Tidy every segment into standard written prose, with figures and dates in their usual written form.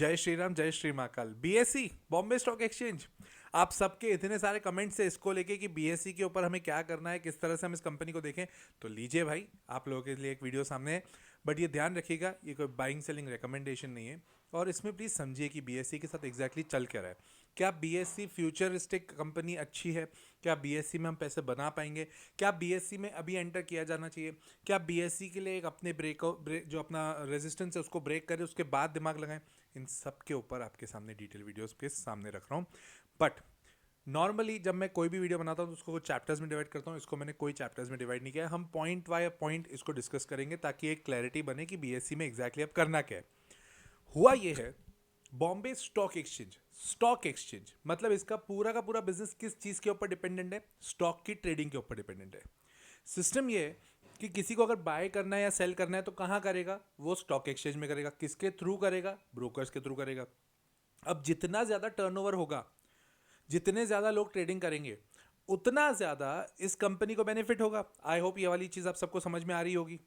जय श्री राम, जय Shri Mahakal. BSc Bombay stock exchange, आप सबके इतने सारे कमेंट्स है इसको लेके कि बीएससी के ऊपर हमें क्या करना है, किस तरह से हम इस कंपनी को देखें। तो लीजिए भाई, आप लोगों के लिए एक वीडियो सामने है। बट ये ध्यान रखिएगा, ये कोई बाइंग सेलिंग रिकमेंडेशन नहीं है। और इसमें प्लीज़ समझिए कि बीएससी के साथ एग्जैक्टली चल क्या रहा है। क्या बीएससी फ्यूचरिस्टिक कंपनी अच्छी है? क्या बीएससी में हम पैसे बना पाएंगे? क्या बीएससी में अभी एंटर किया जाना चाहिए? क्या बीएससी के लिए एक अपने जो अपना रेजिस्टेंस है उसको ब्रेक करे, उसके बाद दिमाग लगाएं? इन सब के ऊपर आपके सामने डिटेल वीडियोस के सामने रख रहा हूँ। बट नॉर्मली जब मैं कोई भी वीडियो बनाता हूँ तो उसको चैप्टर्स में डिवाइड करता हूँ। इसको मैंने कोई चैप्टर्स में डिवाइड नहीं किया है। हम पॉइंट बाय पॉइंट इसको डिस्कस करेंगे ताकि एक क्लैरिटी बने कि बीएससी में एग्जैक्टली अब करना क्या है। हुआ ये है, बॉम्बे स्टॉक एक्सचेंज मतलब इसका पूरा का पूरा बिजनेस किस चीज़ के ऊपर डिपेंडेंट है? स्टॉक की ट्रेडिंग के ऊपर डिपेंडेंट है। सिस्टम ये है कि किसी को अगर बाय करना है या सेल करना है तो कहाँ करेगा? वो स्टॉक एक्सचेंज में करेगा। किसके थ्रू करेगा? ब्रोकर्स के थ्रू करेगा। अब जितना ज़्यादा टर्नओवर होगा, जितने ज़्यादा लोग ट्रेडिंग करेंगे, उतना ज़्यादा इस कंपनी को बेनिफिट होगा। आई होप ये वाली चीज़ आप सबको समझ में आ रही होगी।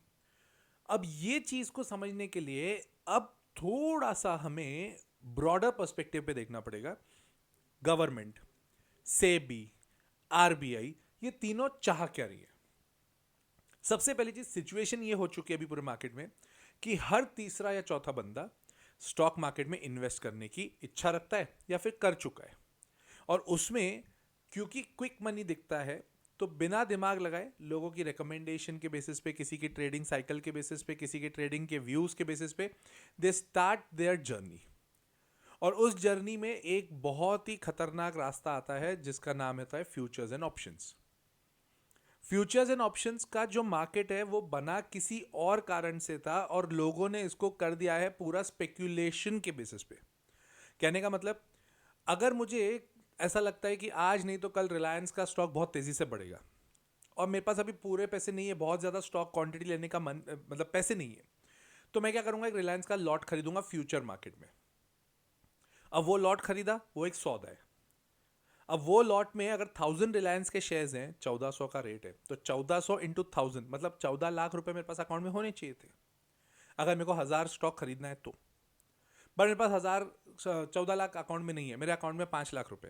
अब ये चीज़ को समझने के लिए अब थोड़ा सा हमें ब्रॉडर पर्सपेक्टिव पे देखना पड़ेगा। गवर्नमेंट, सेबी, आरबीआई, ये तीनों चाह क्या रही है? सबसे पहली चीज, सिचुएशन ये हो चुकी है अभी पूरे मार्केट में कि हर तीसरा या चौथा बंदा स्टॉक मार्केट में इन्वेस्ट करने की इच्छा रखता है या फिर कर चुका है। और उसमें क्योंकि क्विक मनी दिखता है तो बिना दिमाग लगाए लोगों की रिकमेंडेशन के बेसिस पे, किसी की ट्रेडिंग साइकिल के बेसिस पे, किसी के ट्रेडिंग के व्यूज के बेसिस पे दे स्टार्ट देयर जर्नी। और उस जर्नी में एक बहुत ही खतरनाक रास्ता आता है जिसका नाम होता है futures and options. Futures and options का जो मार्केट है वो बना किसी और कारण से था और लोगों ने इसको कर दिया है पूरा स्पेक्यूलेशन के बेसिस पे। कहने का मतलब, अगर मुझे ऐसा लगता है कि आज नहीं तो कल रिलायंस का स्टॉक बहुत तेजी से बढ़ेगा और मेरे पास अभी पूरे पैसे नहीं है, बहुत ज़्यादा स्टॉक क्वांटिटी लेने का मन मतलब पैसे नहीं है, तो मैं क्या करूंगा, एक रिलायंस का लॉट खरीदूंगा फ्यूचर मार्केट में। अब वो लॉट खरीदा, वो एक सौदा है। अब वो लॉट में अगर 1000 रिलायंस के शेयर्स हैं, 1400 का रेट है, तो 1400 इंटू 1000 मतलब 14 लाख रुपए मेरे पास अकाउंट में होने चाहिए थे अगर मेरे को 1000 स्टॉक खरीदना है तो। बट मेरे पास 14 लाख अकाउंट में नहीं है, मेरे अकाउंट में 5 लाख रुपए,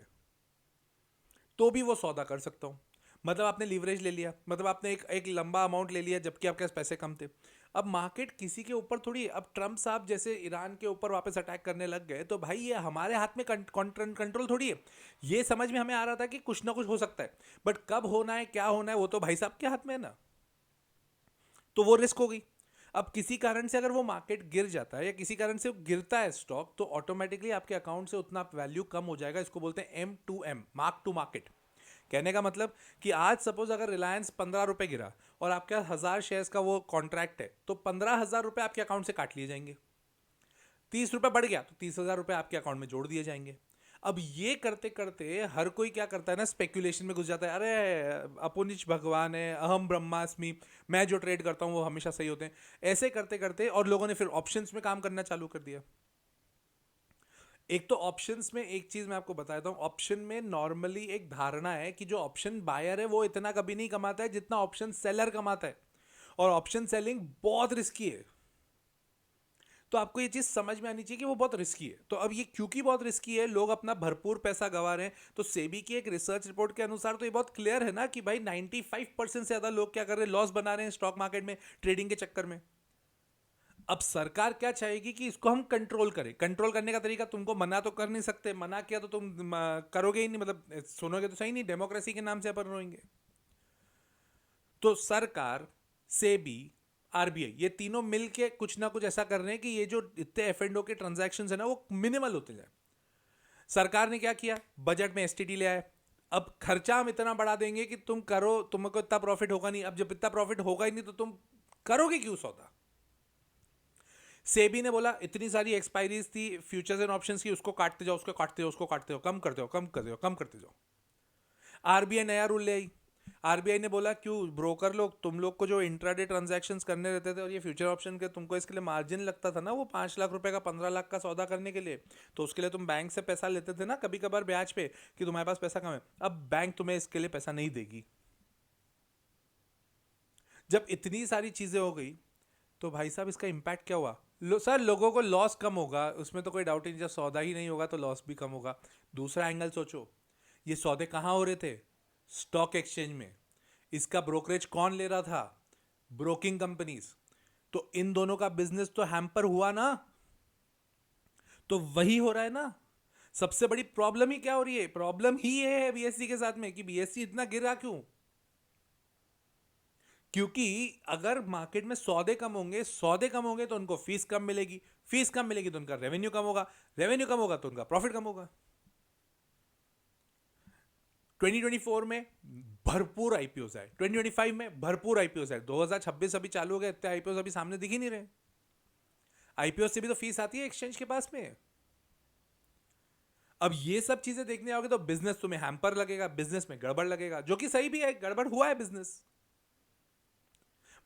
तो भी वो सौदा कर सकता हूँ। मतलब आपने लीवरेज ले लिया, मतलब आपने एक लंबा अमाउंट ले लिया जबकि आपके पास पैसे कम थे। अब मार्केट किसी के ऊपर थोड़ी, अब ट्रम्प साहब जैसे ईरान के ऊपर वापस अटैक करने लग गए तो भाई ये हमारे हाथ में कंट्रोल थोड़ी है। ये समझ में हमें आ रहा था कि कुछ ना कुछ हो सकता है, बट कब होना है, क्या होना है, वो तो भाई साहब के हाथ में है ना। तो वो रिस्क हो गई। अब किसी कारण से अगर वो मार्केट गिर जाता है या किसी कारण से गिरता है स्टॉक, तो ऑटोमेटिकली आपके अकाउंट से उतना वैल्यू कम हो जाएगा। इसको बोलते हैं M2M, मार्क टू मार्केट। कहने का मतलब कि आज सपोज अगर रिलायंस 15 रुपए गिरा और आपके 1000 शेयर्स का वो कॉन्ट्रैक्ट है, तो 15,000 रुपए आपके अकाउंट से काट लिए जाएंगे। 30 रुपए बढ़ गया तो 30,000 रुपए आपके अकाउंट में जोड़ दिए जाएंगे। अब ये करते करते हर कोई क्या करता है ना, स्पेक्यूलेशन में घुस जाता है। अरे अपुनिच भगवान है, अहम ब्रह्मास्मि, मैं जो ट्रेड करता हूँ वो हमेशा सही होते हैं। ऐसे करते करते और लोगों ने फिर ऑप्शंस में काम करना चालू कर दिया। एक तो ऑप्शंस में एक चीज मैं आपको बताता हूँ, ऑप्शन में नॉर्मली एक धारणा है कि जो ऑप्शन बायर है वो इतना कभी नहीं कमाता है जितना ऑप्शन सेलर कमाता है। और ऑप्शन सेलिंग बहुत रिस्की है। तो आपको ये चीज समझ में आनी चाहिए कि वो बहुत रिस्की है। तो अब ये क्योंकि बहुत रिस्की है, लोग अपना भरपूर पैसा गंवा रहे हैं। तो सेबी की एक रिसर्च रिपोर्ट के अनुसार तो ये बहुत क्लियर है ना कि भाई 95% से ज्यादा लोग क्या कर रहे हैं, लॉस बना रहे हैं स्टॉक मार्केट में ट्रेडिंग के चक्कर में। अब सरकार क्या चाहेगी कि इसको हम कंट्रोल करें। कंट्रोल करने का तरीका, तुमको मना तो कर नहीं सकते, मना किया तो तुम करोगे ही नहीं, मतलब सुनोगे तो सही नहीं, डेमोक्रेसी के नाम से अपन रोएंगे। तो सरकार, सेबी, आरबीआई, ये तीनों मिलके कुछ ना कुछ ऐसा कर रहे हैं कि ये जो इतने एफ के ट्रांजैक्शंस है ना वो मिनिमल होते जाए। सरकार ने क्या किया, बजट में एसटीटी ले आए। अब खर्चा हम इतना बढ़ा देंगे कि तुम करो, तुमको इतना प्रॉफिट होगा नहीं। अब जब इतना प्रॉफिट होगा ही नहीं तो तुम करोगे क्यों सौदा? सेबी ने बोला इतनी सारी एक्सपायरीज थी फ्यूचर्स एंड ऑप्शंस की, उसको काटते जाओ, उसको काटते जाओ, उसको काटते जाओ, कम करते जाओ, कम करते जाओ, कम करते जाओ। आरबीआई नया रूल ले आई। आरबीआई ने बोला क्यों ब्रोकर लोग, तुम लोग को जो इंट्राडे ट्रांजैक्शंस करने रहते थे और ये फ्यूचर ऑप्शन के तुमको इसके लिए मार्जिन लगता था ना, वो 5 लाख रुपए का 15 लाख का सौदा करने के लिए, तो उसके लिए तुम बैंक से पैसा लेते थे ना कभी कभार ब्याज पे कि तुम्हारे पास पैसा कम है। अब बैंक तुम्हें इसके लिए पैसा नहीं देगी। जब इतनी सारी चीजें हो गई तो भाई साहब इसका इंपैक्ट क्या हुआ? सर लोगों को लॉस कम होगा, उसमें तो कोई डाउट ही नहीं, जब सौदा ही नहीं होगा तो लॉस भी कम होगा। दूसरा एंगल सोचो, ये सौदे कहाँ हो रहे थे? स्टॉक एक्सचेंज में। इसका ब्रोकरेज कौन ले रहा था? Broking companies. तो इन दोनों का बिजनेस तो हैम्पर हुआ ना। तो वही हो रहा है ना। सबसे बड़ी प्रॉब्लम ही क्या हो रही है? प्रॉब्लम ही ये है बीएससी के साथ में कि बीएससी इतना गिरा क्यों? क्योंकि अगर मार्केट में सौदे कम होंगे तो उनको फीस कम मिलेगी, फीस कम मिलेगी तो उनका रेवेन्यू कम होगा, रेवेन्यू कम होगा तो उनका प्रॉफिट कम होगा। 2024 में भरपूर आईपीओस आए, 2025 में भरपूर आईपीओस आए, 2026 अभी चालू हो गया, इतने आईपीओस अभी सामने दिख ही नहीं रहे। आईपीओ से भी तो फीस आती है एक्सचेंज के पास में। अब ये सब चीजें देखने आओगे तो बिजनेस तुम्हें हैम्पर लगेगा, बिजनेस में गड़बड़ लगेगा, जो कि सही भी है, गड़बड़ हुआ है बिजनेस।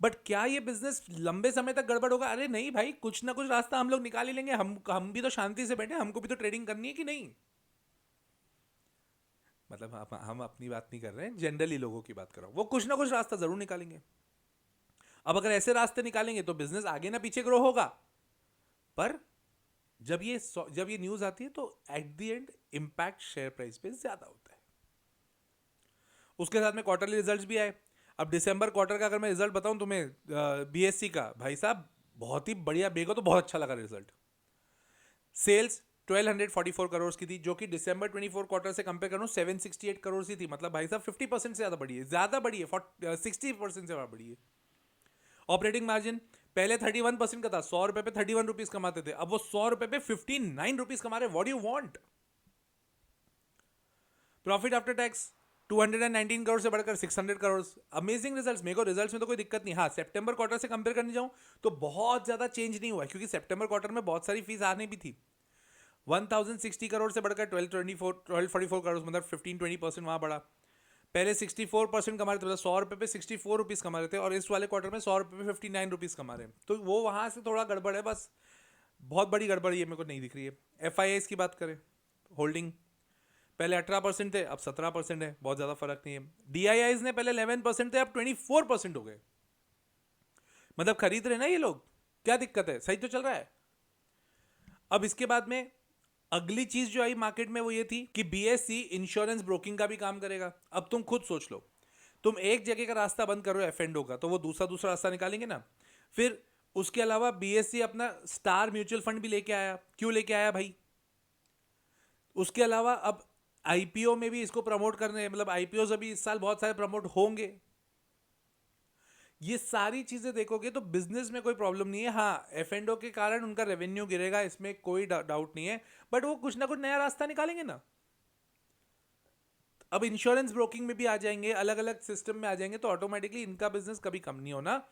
बट क्या ये बिजनेस लंबे समय तक गड़बड़ होगा? अरे नहीं भाई, कुछ ना कुछ रास्ता हम लोग निकाल ही लेंगे। हम भी तो शांति से बैठे, हमको भी तो ट्रेडिंग करनी है कि नहीं? मतलब हम अपनी बात नहीं कर रहे हैं, जनरली लोगों की बात कर रहा हूं। वो कुछ ना कुछ रास्ता जरूर निकालेंगे। अब अगर ऐसे रास्ते निकालेंगे तो बिजनेस आगे ना पीछे ग्रो होगा। पर जब ये न्यूज आती है तो at the end impact share price पे ज्यादा होता है। उसके साथ में क्वार्टरली रिजल्ट्स भी आए। अब दिसंबर क्वार्टर का अगर मैं रिजल्ट बताऊं तुम्हें बीएससी का, भाई साहब बहुत ही बढ़िया, मेरे को तो बहुत अच्छा लगा रिजल्ट। सेल्स 1244 करोड़ की थी, जो कि दिसंबर 24 क्वार्टर से कंपेयर करूं 768 करोड़ की थी। मतलब भाई साहब 50% से ज्यादा बढ़ी है 60% से ज्यादा बढ़ी है। ऑपरेटिंग मार्जिन पहले 31% का था, 100 रुपए पे 31 रुपीज कमाते थे, अब वो 100 रुपए पे 59 रुपीज कमा रहे। What you want? Profit after tax 219 crore से बढ़कर 600 करोड़। Amazing results. मेरे को रिजल्ट्स में तो कोई दिक्कत नहीं। हाँ, सितंबर क्वार्टर से कंपेयर करने जाऊं तो बहुत ज्यादा चेंज नहीं हुआ, क्योंकि सितंबर क्वार्टर में बहुत सारी फीस आने भी थी। 1060 करोड़ से बढ़कर 1244 करोड़, मतलब 15-20% वहां बढ़ा। पहले 64% कमा रहे थे, मतलब 100 रुपए पे 64 रुपीज कमा रहे थे, और इस वाले क्वार्टर में 100 रुपए पे 59 रुपीज कमा रहे हैं। तो वो वहां से थोड़ा गड़बड़ है बस। बहुत बड़ी गड़बड़ ये मेरे को नहीं दिख रही है। एफ की बात करें, होल्डिंग पहले 18% थे, अब 17% है, बहुत ज्यादा फर्क नहीं है। डीआईआईज ने पहले 11% थे, अब 24% हो गए। मतलब खरीद रहे ना ये लोग, क्या दिक्कत है? सही तो चल रहा है। अब इसके बाद में अगली चीज जो आई मार्केट में वो ये थी कि बीएससी इंश्योरेंस ब्रोकिंग का भी काम करेगा। अब तुम खुद सोच लो, तुम एक जगह का रास्ता बंद करो एफ का, तो वो दूसरा दूसरा रास्ता निकालेंगे ना। फिर उसके अलावा बीएससी अपना स्टार म्यूचुअल फंड भी लेके आया। क्यों लेके आया भाई? उसके अलावा अब आईपीओ में भी इसको प्रमोट करने, मतलब आईपीओ अभी इस साल बहुत सारे प्रमोट होंगे। ये सारी चीजें देखोगे तो बिजनेस में कोई प्रॉब्लम नहीं है। हाँ, एफ के कारण उनका रेवेन्यू गिरेगा, इसमें कोई डाउट नहीं है, बट वो कुछ ना कुछ नया रास्ता निकालेंगे ना। अब इंश्योरेंस ब्रोकिंग में भी आ जाएंगे, अलग अलग सिस्टम में आ जाएंगे, तो ऑटोमेटिकली इनका बिजनेस कभी कम नहीं होना।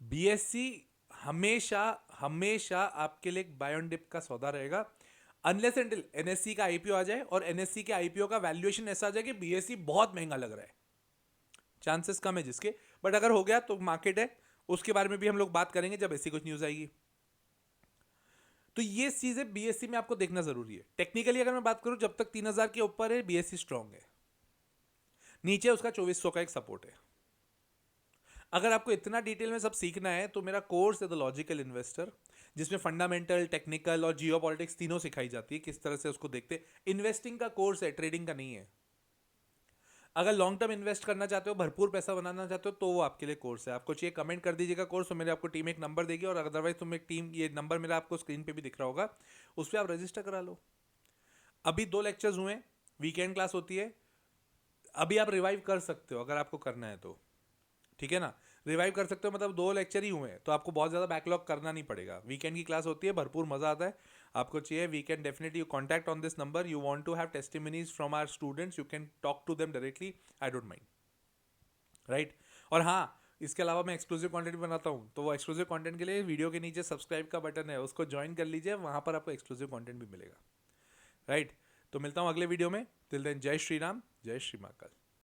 बीएससी हमेशा हमेशा आपके लिए एक बाय ऑन डिप का सौदा रहेगा, अनलेस एंटिल एनएससी का आईपीओ आ जाए और एनएससी के आईपीओ का वैल्यूएशन ऐसा आ जाए कि बीएससी बहुत महंगा लग रहा है। चांसेस कम है जिसके, बट अगर हो गया तो मार्केट है। उसके बारे में भी हम लोग बात करेंगे जब ऐसी कुछ न्यूज आएगी। तो ये चीजें बीएससी में आपको देखना जरूरी है। टेक्निकली अगर मैं बात करूं, जब तक 3000 के ऊपर है बीएससी स्ट्रांग है, नीचे उसका 2400 का एक सपोर्ट है। अगर आपको इतना डिटेल में सब सीखना है तो मेरा कोर्स है द लॉजिकल इन्वेस्टर, जिसमें फंडामेंटल, टेक्निकल और जियो पॉलिटिक्स तीनों सिखाई जाती है, किस तरह से उसको देखते। इन्वेस्टिंग का कोर्स है, ट्रेडिंग का नहीं है। अगर लॉन्ग टर्म इन्वेस्ट करना चाहते हो, भरपूर पैसा बनाना चाहते हो, तो वो आपके लिए कोर्स है। आपको चाहिए कमेंट कर दीजिएगा कोर्स, तो मेरे आपको टीम एक नंबर देगी, और अदरवाइज तुम एक टीम, ये नंबर मेरा आपको स्क्रीन पे भी दिख रहा होगा, उस पर आप रजिस्टर करा लो। अभी 2 लेक्चर्स हुए, वीकेंड क्लास होती है। अभी आप रिवाइव कर सकते हो अगर आपको करना है तो, ठीक है ना। रिवाइव कर सकते हो, मतलब 2 लेक्चर ही हुए हैं, तो आपको बहुत ज़्यादा बैकलॉग करना नहीं पड़ेगा। वीकेंड की क्लास होती है, भरपूर मज़ा आता है। आपको चाहिए, we can definitely contact on this number. You want to have testimonies from our students, you can talk to them directly, I don't mind, right. और हाँ, इसके अलावा मैं एक्सक्लूसिव कंटेंट भी बनाता हूँ, तो वो एक्सक्लूसिव कंटेंट के लिए वीडियो के नीचे सब्सक्राइब का बटन है, उसको ज्वाइन कर लीजिए, वहाँ पर आपको एक्सक्लूसिव कंटेंट भी मिलेगा, राइट। तो मिलता हूँ अगले वीडियो में। टिल देन, जय श्री राम, जय श्री महाकाल।